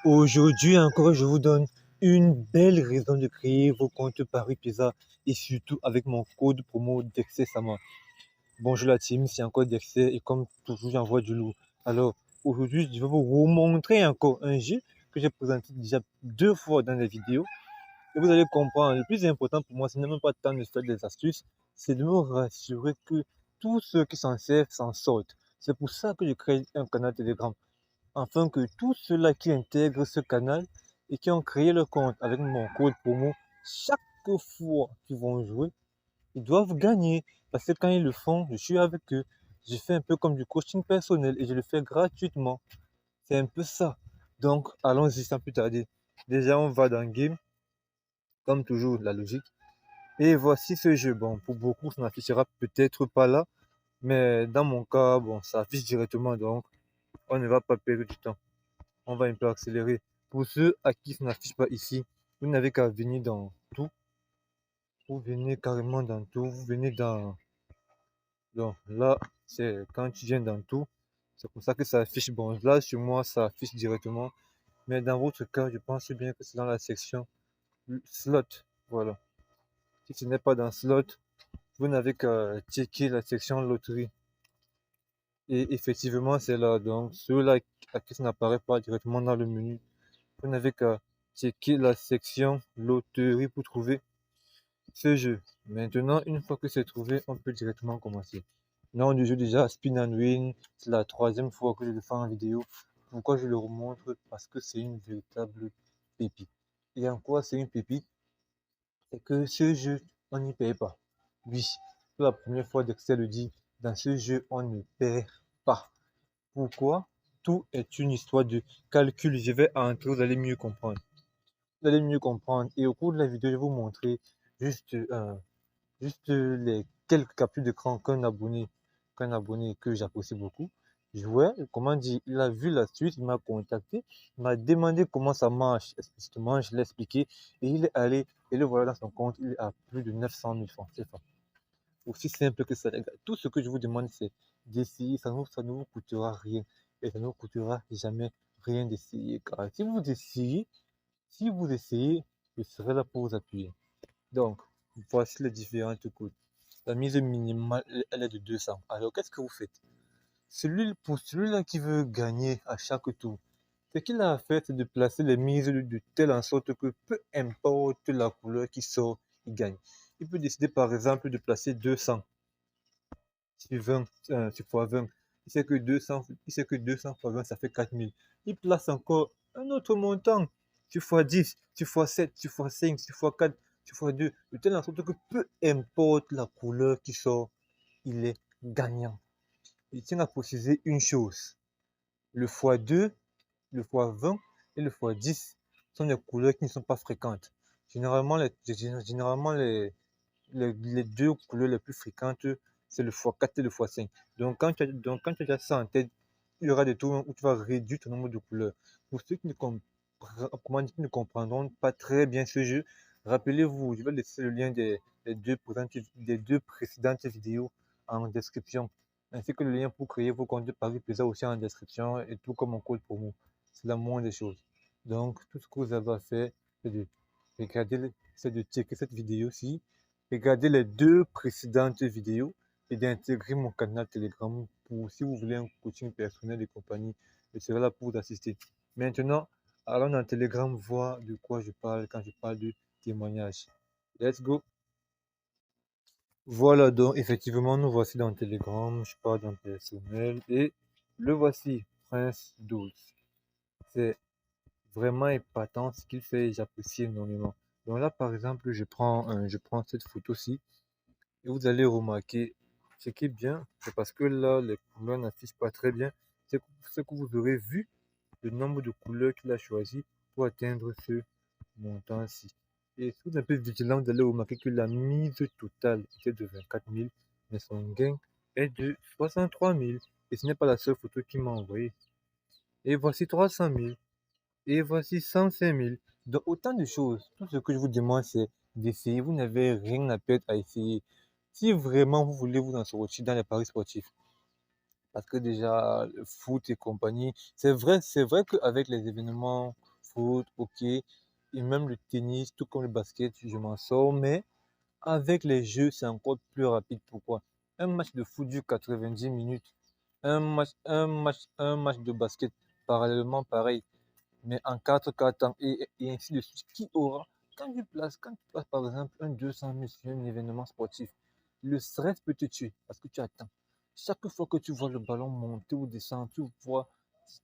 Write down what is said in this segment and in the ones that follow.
Aujourd'hui encore, je vous donne une belle raison de créer vos comptes Paris Pizza et surtout avec mon code promo Dexter Sama. Bonjour la team, c'est encore Dexter et comme toujours, j'envoie du lourd. Alors, aujourd'hui, je vais vous remontrer encore un jeu que j'ai présenté déjà 2 fois dans les vidéos et vous allez comprendre. Le plus important pour moi, ce n'est même pas tant de faire des astuces, c'est de me rassurer que tous ceux qui s'en servent s'en sortent. C'est pour ça que je crée un canal Telegram afin que tous ceux-là qui intègrent ce canal et qui ont créé leur compte avec mon code promo, chaque fois qu'ils vont jouer, ils doivent gagner. Parce que quand ils le font, je suis avec eux. Je fais un peu comme du coaching personnel et je le fais gratuitement. C'est un peu ça. Donc, allons-y sans plus tarder. Déjà, on va dans Game, comme toujours, la logique. Et voici ce jeu. Bon, pour beaucoup, ça n'affichera peut-être pas là. Mais dans mon cas, bon, ça affiche directement. Donc, on ne va pas perdre du temps. On va un peu accélérer. Pour ceux à qui ça n'affiche pas ici, vous n'avez qu'à venir dans tout. Vous venez carrément dans tout. Vous venez dans... Donc là, c'est quand tu viens dans tout. C'est comme ça que ça affiche. Bon, là, sur moi, ça affiche directement. Mais dans votre cas, je pense bien que c'est dans la section slot. Voilà. Si ce n'est pas dans slot, vous n'avez qu'à checker la section loterie. Et effectivement, c'est là. Donc, ceux-là à qui ça n'apparaît pas directement dans le menu, vous n'avez qu'à checker la section loterie pour trouver ce jeu. Maintenant, une fois que c'est trouvé, on peut directement commencer. Nom du jeu déjà, Spin and Win. C'est la 3e fois que je le fais en vidéo. Pourquoi je le remontre? Parce que c'est une véritable pépite. Et en quoi c'est une pépite? C'est que ce jeu, on n'y paye pas. Oui, pour la première fois, Dexter le dit, dans ce jeu, on ne perd pas. Pourquoi? Tout est une histoire de calcul. Je vais entrer, vous allez mieux comprendre. Vous allez mieux comprendre. Et au cours de la vidéo, je vais vous montrer juste, les quelques captures d'écran qu'un abonné que j'apprécie beaucoup jouait. Comment dire, il a vu la suite, il m'a contacté, il m'a demandé comment ça marche explicitement, je l'ai expliqué et il est allé et le voilà dans son compte, il a plus de 900 000 francs. C'est aussi simple que ça, les gars. Tout ce que je vous demande, c'est d'essayer. Ça ne vous coûtera rien. Et ça ne vous coûtera jamais rien d'essayer. Car si vous essayez, je serai là pour vous appuyer. Donc, voici les différentes coûts. La mise minimale, elle est de 200. Alors, qu'est-ce que vous faites? Pour celui-là qui veut gagner à chaque tour, ce qu'il a à faire, c'est de placer les mises de telle en sorte que peu importe la couleur qui sort, il gagne. Il peut décider par exemple de placer 200 sur 20, sur fois 20. Il sait que 200 fois 20, ça fait 4000. Il place encore un autre montant sur fois 10, sur fois 7, sur fois 5, sur fois 4, sur fois 2, de telle sorte que peu importe la couleur qui sort, il est gagnant. Il tient à préciser une chose. Le fois 2, le fois 20 et le fois 10 sont des couleurs qui ne sont pas fréquentes. Généralement, les deux couleurs les plus fréquentes, c'est le x4 et le x5. Donc, quand tu as ça en tête, il y aura des tours où tu vas réduire ton nombre de couleurs. Pour ceux qui ne comprendront pas très bien ce jeu, rappelez-vous, je vais laisser le lien des deux précédentes vidéos en description, ainsi que le lien pour créer vos comptes de Paris Plaza aussi en description, et tout comme mon code promo. C'est la moindre des choses. Donc, tout ce que vous avez à faire, c'est de c'est de checker cette vidéo-ci. Regardez les 2 précédentes vidéos et d'intégrer mon canal Telegram pour si vous voulez un coaching personnel et compagnie. Je serai là pour vous assister. Maintenant, allons dans Telegram voir de quoi je parle quand je parle de témoignage. Let's go! Voilà donc, effectivement, nous voici dans Telegram. Je parle d'un personnel et le voici, Prince 12. C'est vraiment épatant ce qu'il fait et j'apprécie énormément. Donc là, par exemple, je prends cette photo-ci. Et vous allez remarquer, ce qui est bien, c'est parce que là, les couleurs n'affichent pas très bien. C'est que vous aurez vu le nombre de couleurs qu'il a choisi pour atteindre ce montant-ci. Et si vous êtes un peu vigilant, vous allez remarquer que la mise totale était de 24 000, mais son gain est de 63 000. Et ce n'est pas la seule photo qu'il m'a envoyée. Et voici 300 000. Et voici 105 000. Donc autant de choses. Tout ce que je vous demande, c'est d'essayer. Vous n'avez rien à perdre à essayer. Si vraiment vous voulez vous en sortir dans les paris sportifs, parce que déjà, le foot et compagnie, c'est vrai qu'avec les événements foot, ok, et même le tennis, tout comme le basket, je m'en sors, mais avec les jeux, c'est encore plus rapide. Pourquoi? Un match de foot dure 90 minutes, un match de basket, parallèlement pareil, mais en 4 temps, et ainsi de suite. Quand tu places par exemple un 200 000 sur un événement sportif, le stress peut te tuer parce que tu attends. Chaque fois que tu vois le ballon monter ou descendre, tu vois,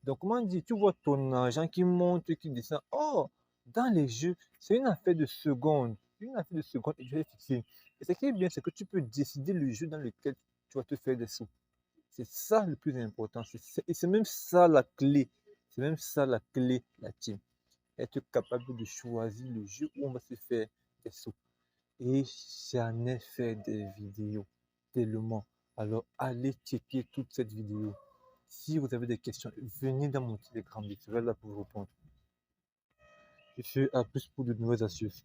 donc comment dire, tu vois ton argent qui monte, qui descend. Oh, dans les jeux, c'est une affaire de secondes. Une affaire de secondes et je vais fixer. Et ce qui est bien, c'est que tu peux décider le jeu dans lequel tu vas te faire des sous. C'est ça le plus important. Et c'est même ça la clé. C'est même ça la clé, la team. Être capable de choisir le jeu où on va se faire des sous. Et j'en ai fait des vidéos tellement. Alors allez checker toute cette vidéo. Si vous avez des questions, venez dans mon Telegram, je serai là pour vous répondre. Je suis à plus pour de nouvelles astuces.